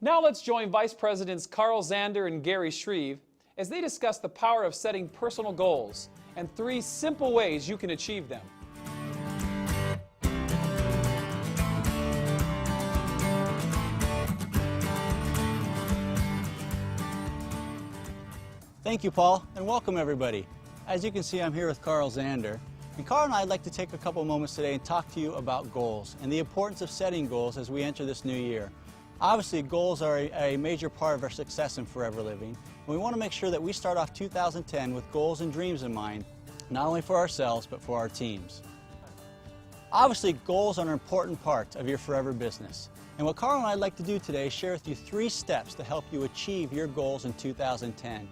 Now let's join Vice Presidents Carl Zander and Gary Shreve as they discuss the power of setting personal goals and 3 simple ways you can achieve them. Thank you, Paul, and welcome everybody. As you can see, I'm here with Carl Zander. And Carl and I'd like to take a couple moments today and talk to you about goals and the importance of setting goals as we enter this new year. Obviously, goals are a major part of our success in Forever Living, and we want to make sure that we start off 2010 with goals and dreams in mind, not only for ourselves, but for our teams. Obviously, goals are an important part of your forever business. And what Carl and I'd like to do today is share with you 3 steps to help you achieve your goals in 2010.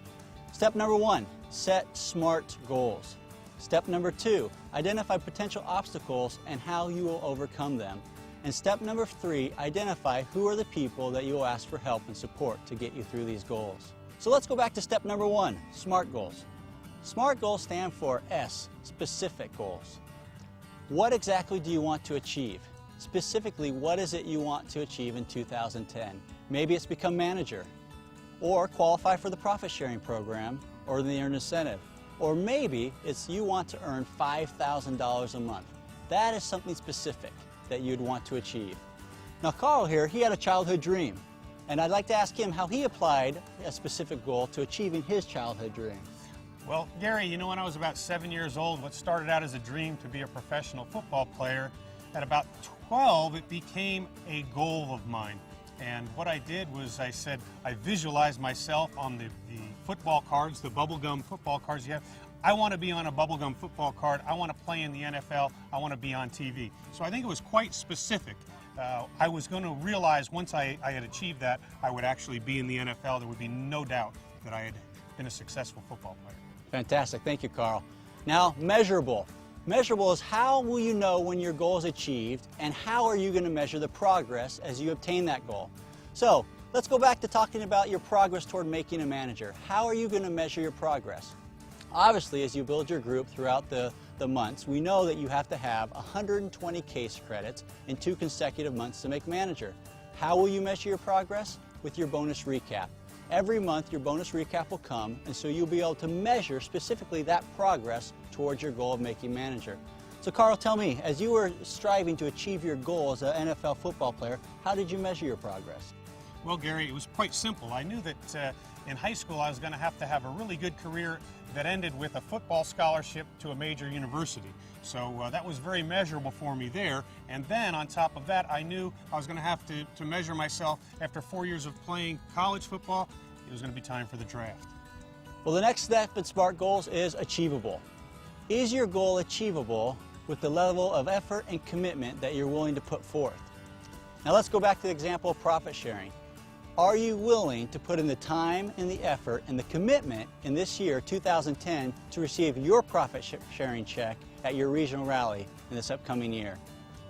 Step number 1, set SMART goals. Step number 2, identify potential obstacles and how you will overcome them. And step number 3, identify who are the people that you will ask for help and support to get you through these goals. So let's go back to step number 1, SMART goals. SMART goals stand for S, specific goals. What exactly do you want to achieve? Specifically, what is it you want to achieve in 2010? Maybe it's become manager, or qualify for the profit sharing program, or the earned incentive. Or maybe it's you want to earn $5,000 a month. That is something specific that you'd want to achieve. Now Carl here, he had a childhood dream, and I'd like to ask him how he applied a specific goal to achieving his childhood dream. Well, Gary, you know, when I was about 7 years old, what started out as a dream to be a professional football player, at about 12, it became a goal of mine. And what I did was I visualized myself on the football cards, the bubblegum football cards you have. I want to be on a bubblegum football card. I want to play in the NFL. I want to be on TV. So I think it was quite specific. I was going to realize once I had achieved that, I would actually be in the NFL. There would be no doubt that I had been a successful football player. Fantastic. Thank you, Carl. Now, measurable. Measurable is how will you know when your goal is achieved, and how are you going to measure the progress as you obtain that goal? So let's go back to talking about your progress toward making a manager. How are you going to measure your progress? Obviously, as you build your group throughout the months, we know that you have to have 120 case credits in 2 consecutive months to make manager. How will you measure your progress? With your bonus recap. Every month your bonus recap will come, and so you'll be able to measure specifically that progress towards your goal of making manager. So Carl, tell me, as you were striving to achieve your goal as an NFL football player, how did you measure your progress? Well, Gary, it was quite simple. I knew that in high school I was going to have a really good career that ended with a football scholarship to a major university. So that was very measurable for me there. And then on top of that, I knew I was going to have to measure myself after 4 years of playing college football. It was going to be time for the draft. Well, the next step in SMART goals is achievable. Is your goal achievable with the level of effort and commitment that you're willing to put forth? Now let's go back to the example of profit sharing. Are you willing to put in the time and the effort and the commitment in this year, 2010, to receive your profit sharing check at your regional rally in this upcoming year?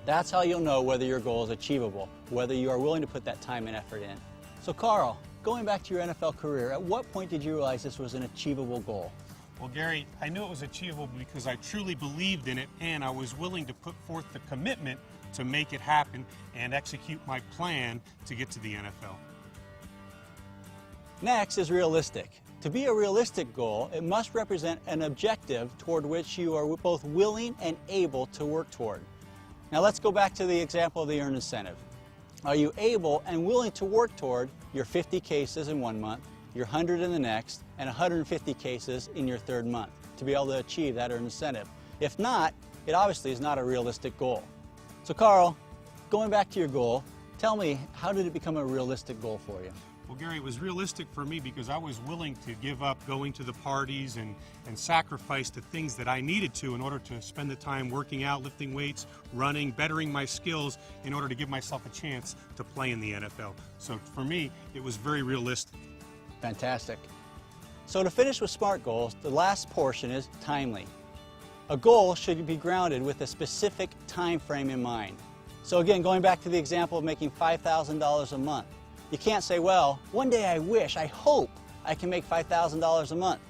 That's how you'll know whether your goal is achievable, whether you are willing to put that time and effort in. So Carl, going back to your NFL career, at what point did you realize this was an achievable goal? Well, Gary, I knew it was achievable because I truly believed in it, and I was willing to put forth the commitment to make it happen and execute my plan to get to the NFL. Next is realistic. To be a realistic goal, it must represent an objective toward which you are both willing and able to work toward. Now let's go back to the example of the earned incentive. Are you able and willing to work toward your 50 cases in 1 month, your 100 in the next, and 150 cases in your 3rd month to be able to achieve that earned incentive? If not, it obviously is not a realistic goal. So Carl, going back to your goal, tell me, how did it become a realistic goal for you? Well, Gary, it was realistic for me because I was willing to give up going to the parties and sacrifice the things that I needed to in order to spend the time working out, lifting weights, running, bettering my skills in order to give myself a chance to play in the NFL. So for me, it was very realistic. Fantastic. So to finish with SMART goals, the last portion is timely. A goal should be grounded with a specific time frame in mind. So again, going back to the example of making $5,000 a month, you can't say, well, one day I hope I can make $5,000 a month.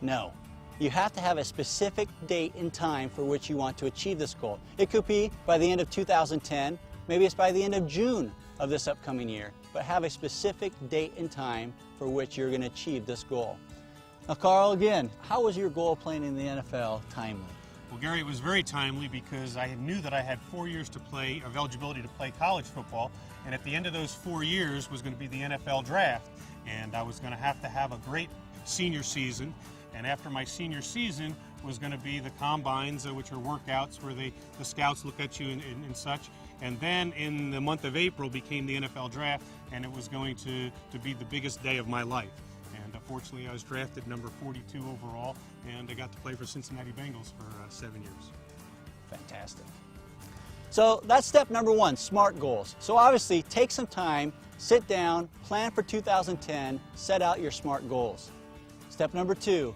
No. You have to have a specific date and time for which you want to achieve this goal. It could be by the end of 2010, maybe it's by the end of June of this upcoming year, but have a specific date and time for which you're going to achieve this goal. Now, Carl, again, how was your goal playing in the NFL timely? Well, Gary, it was very timely because I knew that I had 4 years to play, of eligibility to play college football, and at the end of those 4 years was going to be the NFL draft, and I was going to have a great senior season, and after my senior season was going to be the combines, which are workouts where the scouts look at you and such, and then in the month of April became the NFL draft, and it was going to be the biggest day of my life. And fortunately, I was drafted number 42 overall, and I got to play for Cincinnati Bengals for 7 years. Fantastic. So that's step number one, SMART goals. So obviously, take some time, sit down, plan for 2010, set out your SMART goals. Step number two,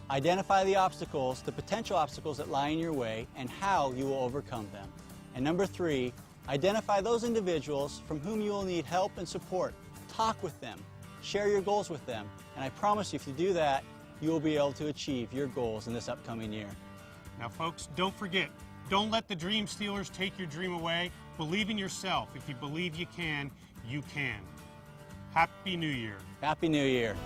identify the obstacles, the potential obstacles that lie in your way, and how you will overcome them. And number three, identify those individuals from whom you will need help and support. Talk with them, share your goals with them, and I promise you, if you do that, you will be able to achieve your goals in this upcoming year. Now, folks, don't forget, don't let the dream stealers take your dream away. Believe in yourself. If you believe you can, you can. Happy New Year. Happy New Year.